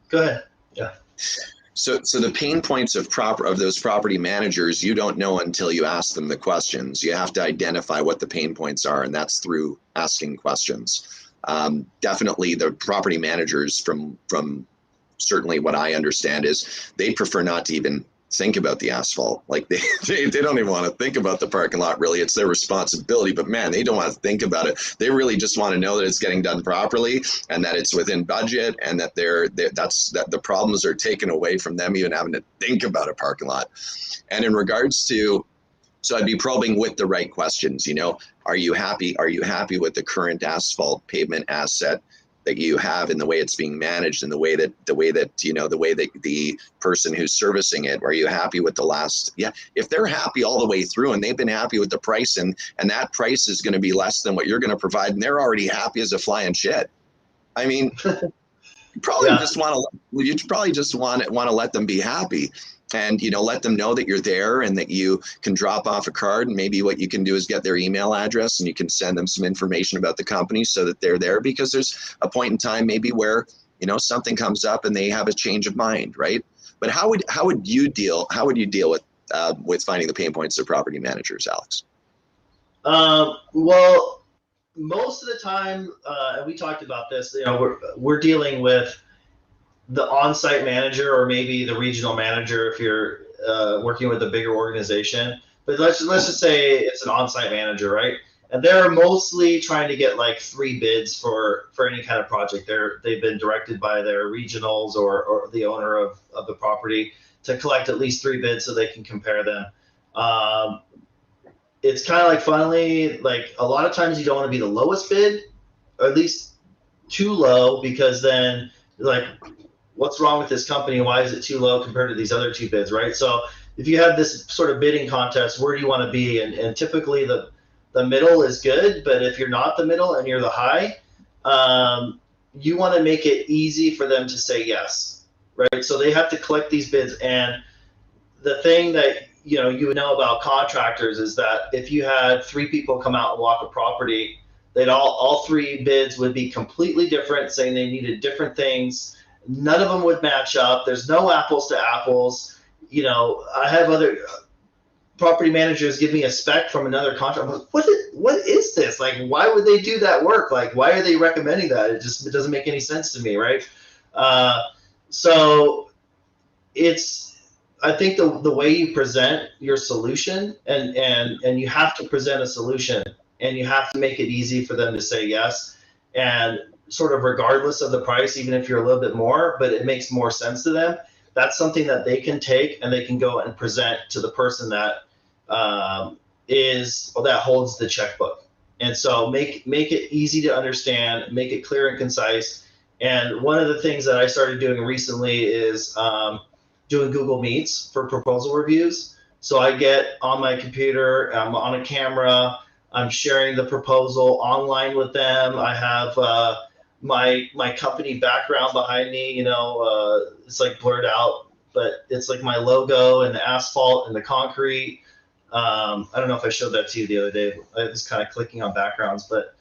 Go ahead. Yeah. So the pain points of those property managers, you don't know until you ask them the questions. You have to identify what the pain points are, and that's through asking questions. Definitely, the property managers, from certainly what I understand, is they prefer not to even think about the asphalt. Like they don't even want to think about the parking lot, really. It's their responsibility, but man, they don't want to think about it. They really just want to know that it's getting done properly and that it's within budget, and that that the problems are taken away from them even having to think about a parking lot. And in regards to, so I'd be probing with the right questions, are you happy with the current asphalt pavement asset that you have, in the way it's being managed, and the way that the person who's servicing it, are you happy with the last? Yeah, if they're happy all the way through and they've been happy with the price, and that price is going to be less than what you're going to provide, and they're already happy as a flying shit. I mean, you probably just want to let them be happy. And, let them know that you're there and that you can drop off a card. And maybe what you can do is get their email address, and you can send them some information about the company so that they're there, because there's a point in time maybe where, something comes up and they have a change of mind, right? But how would you deal with finding the pain points of property managers, Alex? Well, most of the time, and we talked about this, you know, we're dealing with the on-site manager or maybe the regional manager if you're working with a bigger organization. But let's just say it's an on-site manager, right? And they're mostly trying to get like 3 bids for any kind of project. They've been directed by their regionals or the owner of the property to collect at least 3 bids so they can compare them. Um, it's kind of like funnily, like a lot of times you don't want to be the lowest bid, or at least too low, because then like, what's wrong with this company? Why is it too low compared to these other 2 bids, right? So if you have this sort of bidding contest, where do you want to be? And typically the middle is good, but if you're not the middle and you're the high, you want to make it easy for them to say yes, right? So they have to collect these bids. And the thing that you would know about contractors is that if you had 3 people come out and walk a property, they'd all 3 bids would be completely different, saying they needed different things. None of them would match up. There's no apples to apples. I have other property managers give me a spec from another contract. I'm like, what is this? Like, why would they do that work? Like, why are they recommending that? It doesn't make any sense to me, right? So I think the way you present your solution, and you have to present a solution, and you have to make it easy for them to say yes, and sort of regardless of the price, even if you're a little bit more, but it makes more sense to them. That's something that they can take and they can go and present to the person that that holds the checkbook. And so make it easy to understand, make it clear and concise. And one of the things that I started doing recently is doing Google Meets for proposal reviews. So I get on my computer, I'm on a camera, I'm sharing the proposal online with them. I have my company background behind me, it's like blurred out, but it's like my logo and the asphalt and the concrete. I don't know if I showed that to you the other day. I was kind of clicking on backgrounds, but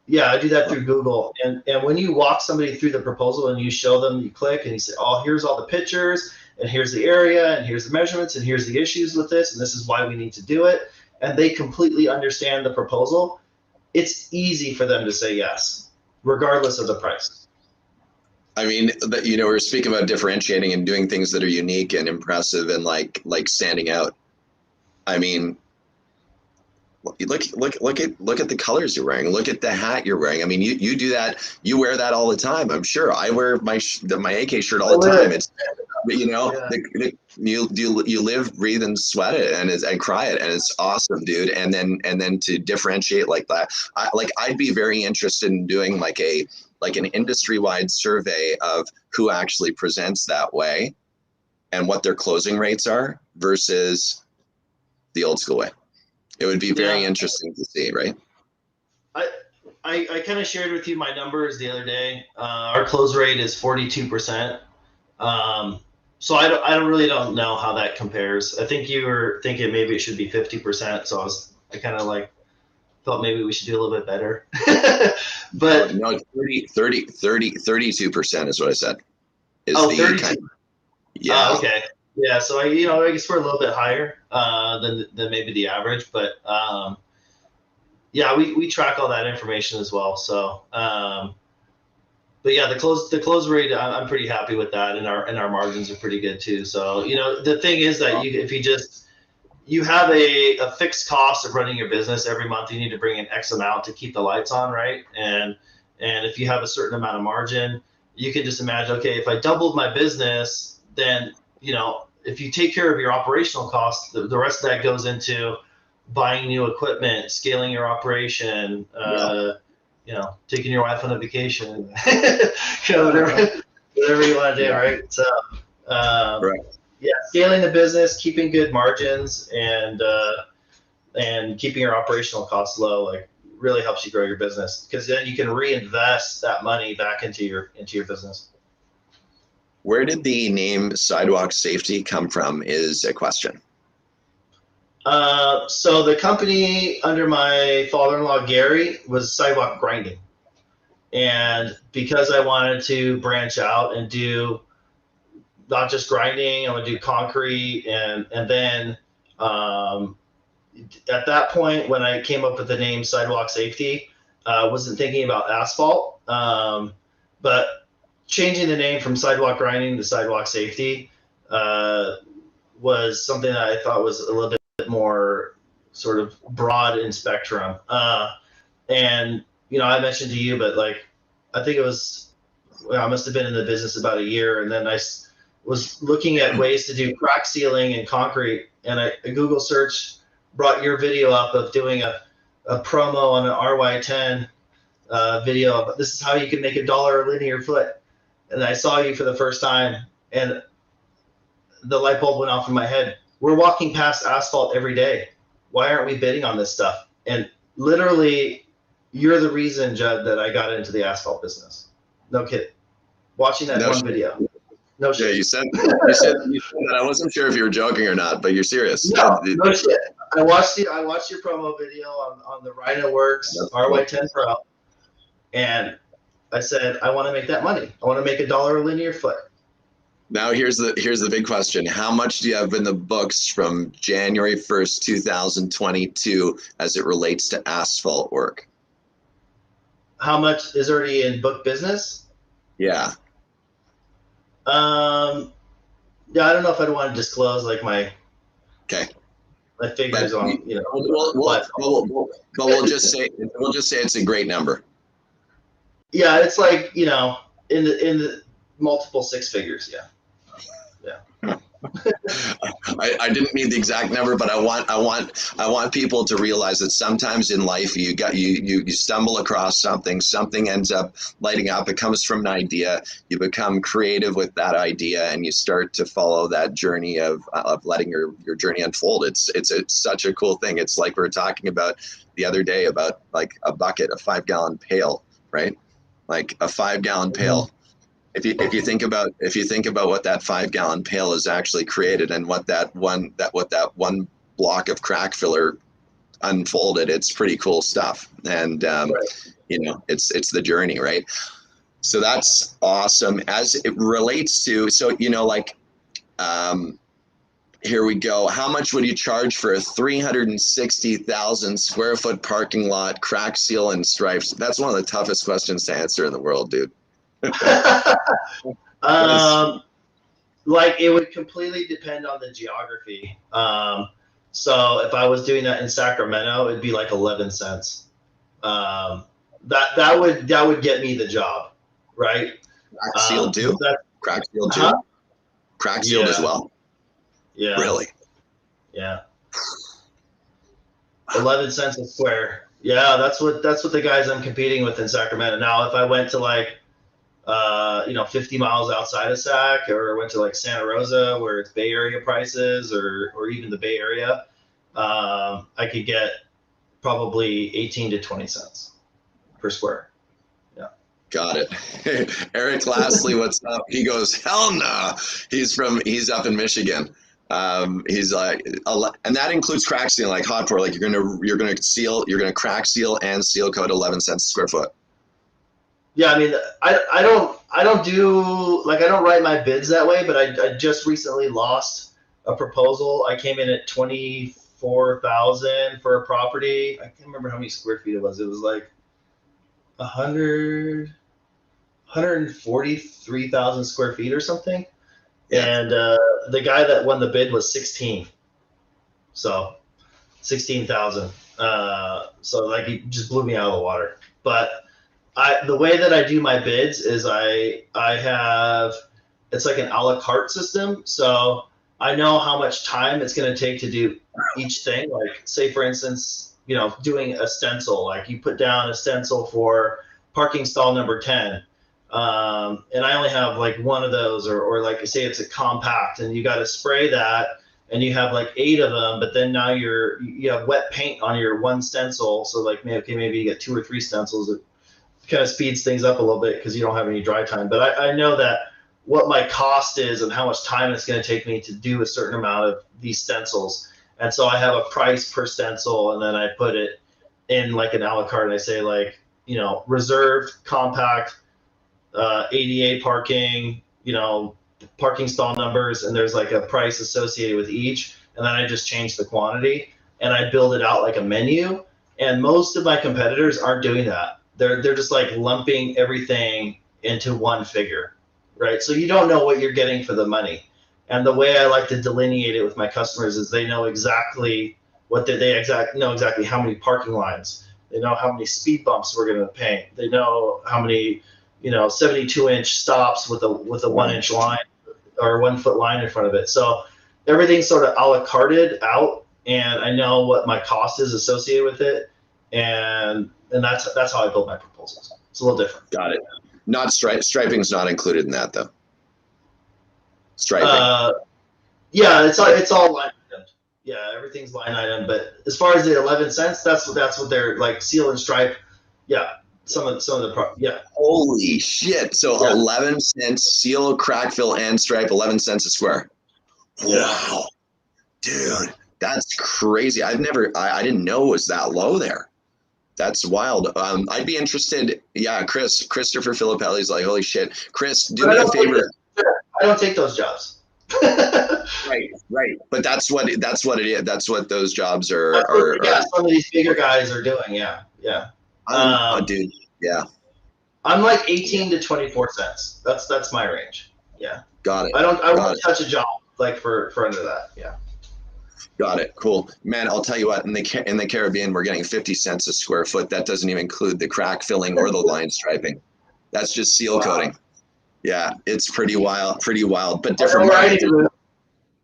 yeah, I do that through Google. And when you walk somebody through the proposal and you show them, you click and you say, oh, here's all the pictures, and here's the area, and here's the measurements, and here's the issues with this, and this is why we need to do it. And they completely understand the proposal. It's easy for them to say yes, regardless of the price. I mean, we're speaking about differentiating and doing things that are unique and impressive and like standing out. I mean, look at the colors you're wearing. Look at the hat you're wearing. I mean, you do that. You wear that all the time. I'm sure. I wear my AK shirt all the time. It's you live, breathe, and sweat it, and cry it, and it's awesome, dude. And then to differentiate like that, I'd be very interested in doing like an industry-wide survey of who actually presents that way, and what their closing rates are versus the old school way. It would be very interesting to see, right? I kind of shared with you my numbers the other day. Our close rate is 42%. So I don't know how that compares. I think you were thinking maybe it should be 50%. So I kind of like thought maybe we should do a little bit better. But no, 32% is what I said. Is 32. Yeah. Okay. Yeah. So I guess we're a little bit higher than maybe the average, but yeah, we track all that information as well. So but yeah, the close rate, I'm pretty happy with that, and our margins are pretty good too. So the thing is that if you have a fixed cost of running your business every month, you need to bring in X amount to keep the lights on, right? And if you have a certain amount of margin, you can just imagine, okay, if I doubled my business, then if you take care of your operational costs, the rest of that goes into buying new equipment, scaling your operation, taking your wife on a vacation, whatever you want to do, right? So, right. Yeah, scaling the business, keeping good margins, and keeping your operational costs low, like really helps you grow your business, because then you can reinvest that money back into your business. Where did the name Sidewalk Safety come from is a question. So the company under my father-in-law, Gary, was Sidewalk Grinding. And because I wanted to branch out and do not just grinding, I would do concrete and then at that point, when I came up with the name Sidewalk Safety, wasn't thinking about asphalt. But changing the name from Sidewalk Grinding to Sidewalk Safety was something that I thought was a little bit more sort of broad in spectrum. And, you know, I mentioned to you, but like, I think it was, well, I must have been in the business about a year. And then I was looking at ways to do crack sealing and concrete. And a Google search brought your video up of doing a promo on an RY10 video of this is how you can make $1 a linear foot. And I saw you for the first time, and the light bulb went off in my head. We're walking past asphalt every day. Why aren't we bidding on this stuff? And literally, you're the reason, Judd, that I got into the asphalt business. No kidding. Watching that one video. No shit. Yeah, you said that. I wasn't sure if you were joking or not, but you're serious. No shit. I watched your promo video on the Rhino Works RY10 Pro, and I said I want to make that money. I want to make $1 a linear foot. Now here's the big question: how much do you have in the books from January 1st, 2022, as it relates to asphalt work? How much is already in book business? Yeah. Yeah, I don't know if I'd want to disclose like my figures on, you know. But we'll just say it's a great number. Yeah, it's like, you know, in the multiple six figures. Yeah. I didn't need the exact number, but I want people to realize that sometimes in life you stumble across something ends up lighting up. It comes from an idea. You become creative with that idea, and you start to follow that journey of letting your journey unfold. It's such a cool thing. It's like we were talking about the other day about like a bucket, a 5-gallon pail, right? Like a 5-gallon pail. If you think about what that 5-gallon pail has actually created and what that one block of crack filler unfolded, it's pretty cool stuff. And you know, it's the journey, right? So that's awesome. As it relates to, so you know, like here we go. How much would you charge for a 360,000 square foot parking lot, crack seal and stripes? That's one of the toughest questions to answer in the world, dude. Like it would completely depend on the geography. So if I was doing that in Sacramento, it'd be like 11 cents. That would get me the job, right? Crack sealed too. Crack sealed too. Crack sealed as well. Yeah. Really? Yeah. 11 cents a square. Yeah, that's what the guys I'm competing with in Sacramento. Now, if I went to like 50 miles outside of Sac, or went to like Santa Rosa where it's Bay Area prices, or even the Bay Area, I could get probably 18 to 20 cents per square. Yeah. Got it. Eric Lastly, what's up? He goes, hell no. He's up in Michigan. He's like, and that includes crack seal, like hot pour, like you're gonna crack seal and seal coat 11 cents a square foot. Yeah, I mean, I don't write my bids that way, but I just recently lost a proposal. I came in at 24,000 for a property. I can't remember how many square feet it was. It was like 143,000 square feet or something. Yeah. And the guy that won the bid was 16. So 16,000. So like he just blew me out of the water. But the way that I do my bids is I have, it's like an a la carte system. So I know how much time it's going to take to do each thing. Like say for instance, you know, doing a stencil, like you put down a stencil for parking stall number 10. And I only have like one of those, or like say it's a compact and you got to spray that and you have like 8 of them, but then now you have wet paint on your one stencil. So like, maybe you get 2 or 3 stencils. It kind of speeds things up a little bit because you don't have any dry time. But I know that what my cost is and how much time it's going to take me to do a certain amount of these stencils. And so I have a price per stencil, and then I put it in like an a la carte, and I say like, you know, reserved, compact, ADA parking, you know, parking stall numbers, and there's like a price associated with each, and then I just change the quantity. and I build it out like a menu. And most of my competitors aren't doing that. They're just like lumping everything into one figure, right? So you don't know what you're getting for the money. And the way I like to delineate it with my customers is they know exactly know exactly how many parking lines. They know how many speed bumps we're going to paint. They know how many, 72-inch stops with a 1-inch line or 1 foot line in front of it. So everything's sort of a la carted out, and I know what my cost is associated with it, and that's how I build my proposals. It's a little different. Got it. Not striping's not included in that though. Striping. Yeah, it's all line item. Yeah, everything's line item. But as far as the 11 cents, that's what they're like, seal and stripe. Yeah, some of the yeah. Holy shit! So Yeah. 11 cents seal, crack fill, and stripe. 11 cents a square. Yeah. Wow, dude, that's crazy. I didn't know it was that low there. That's wild. I'd be interested. Yeah, Christopher Filippelli's like, holy shit. Chris, do me a favor. I don't take those jobs. Right. But that's what it is. That's what those jobs are. Some of these bigger guys are doing. Yeah. Dude. Yeah. I'm like 18 to 24 cents. That's my range. Yeah. Got it. I won't touch a job like for under that. Yeah. Got it. Cool, man. I'll tell you what. In the Caribbean, we're getting 50 cents a square foot. That doesn't even include the crack filling or the line striping. That's just seal coating. Yeah, it's pretty wild. But different.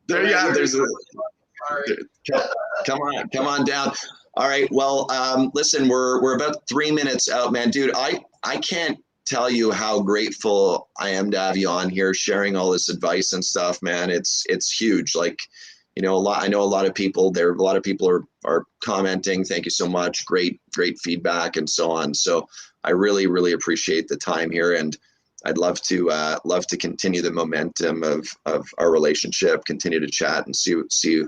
There's come on down. All right. Well, listen, we're about 3 minutes out, man. Dude, I can't tell you how grateful I am to have you on here sharing all this advice and stuff, man. It's huge. Like, I know a lot of people there. A lot of people are commenting. Thank you so much. Great feedback and so on. So I really, really appreciate the time here, and I'd love to continue the momentum of our relationship, continue to chat and see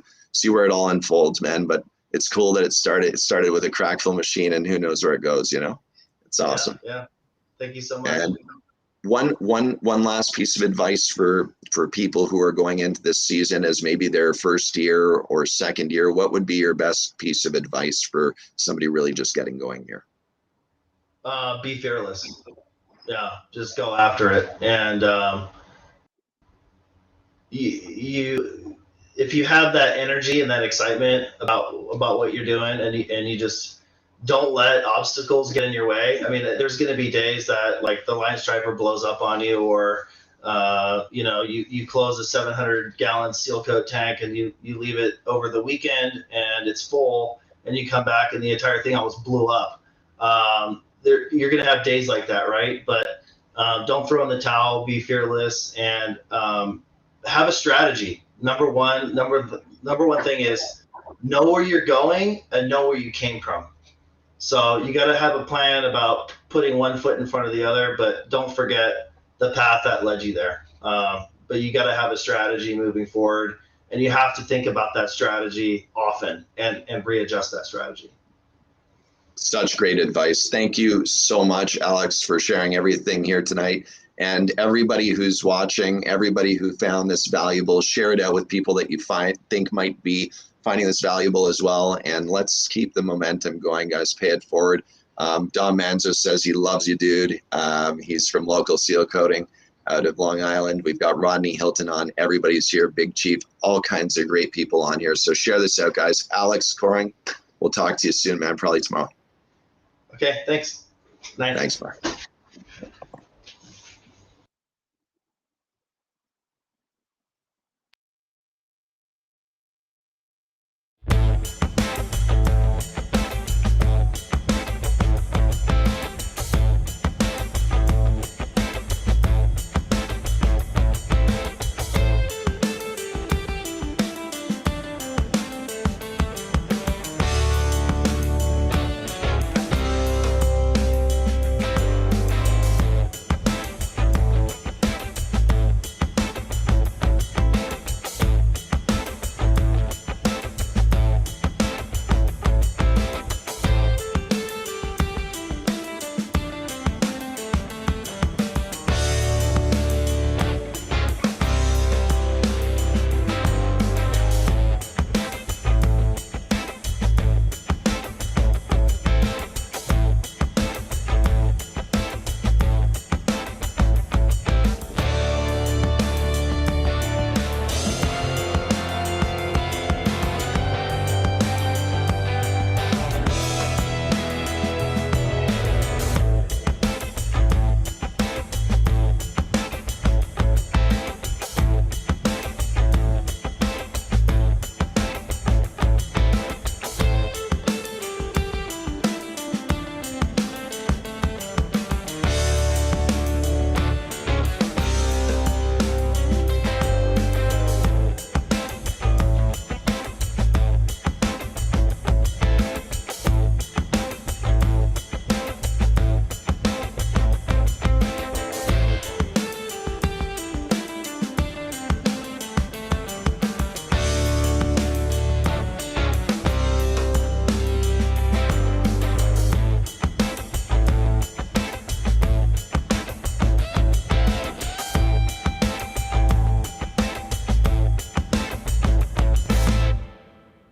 where it all unfolds, man. But it's cool that it started with a crack fill machine, and who knows where it goes, It's awesome. Yeah. Thank you so much. And one last piece of advice for people who are going into this season as maybe their first year or second year, what would be your best piece of advice for somebody really just getting going here? Be fearless. Yeah, just go after it. And if you have that energy and that excitement about what you're doing, and you just don't let obstacles get in your way. I mean, there's going to be days that like the line striper blows up on you, or you close a 700-gallon seal coat tank and you leave it over the weekend and it's full, and you come back and the entire thing almost blew up. You're going to have days like that, right? But don't throw in the towel. Be fearless, and have a strategy. Number one thing is know where you're going and know where you came from. So you got to have a plan about putting one foot in front of the other, but don't forget the path that led you there. But you got to have a strategy moving forward, and you have to think about that strategy often and readjust that strategy. Such great advice. Thank you so much, Alex, for sharing everything here tonight. And everybody who's watching, everybody who found this valuable, share it out with people that you think might be finding this valuable as well. And let's keep the momentum going, guys. Pay it forward. Don Manzo says he loves you, dude. He's from Local Seal Coating out of Long Island. We've got Rodney Hilton on. Everybody's here. Big Chief, all kinds of great people on here. So share this out, guys. Alex Coring, we'll talk to you soon, man. Probably tomorrow. Okay, thanks. Nice. Thanks, Mark.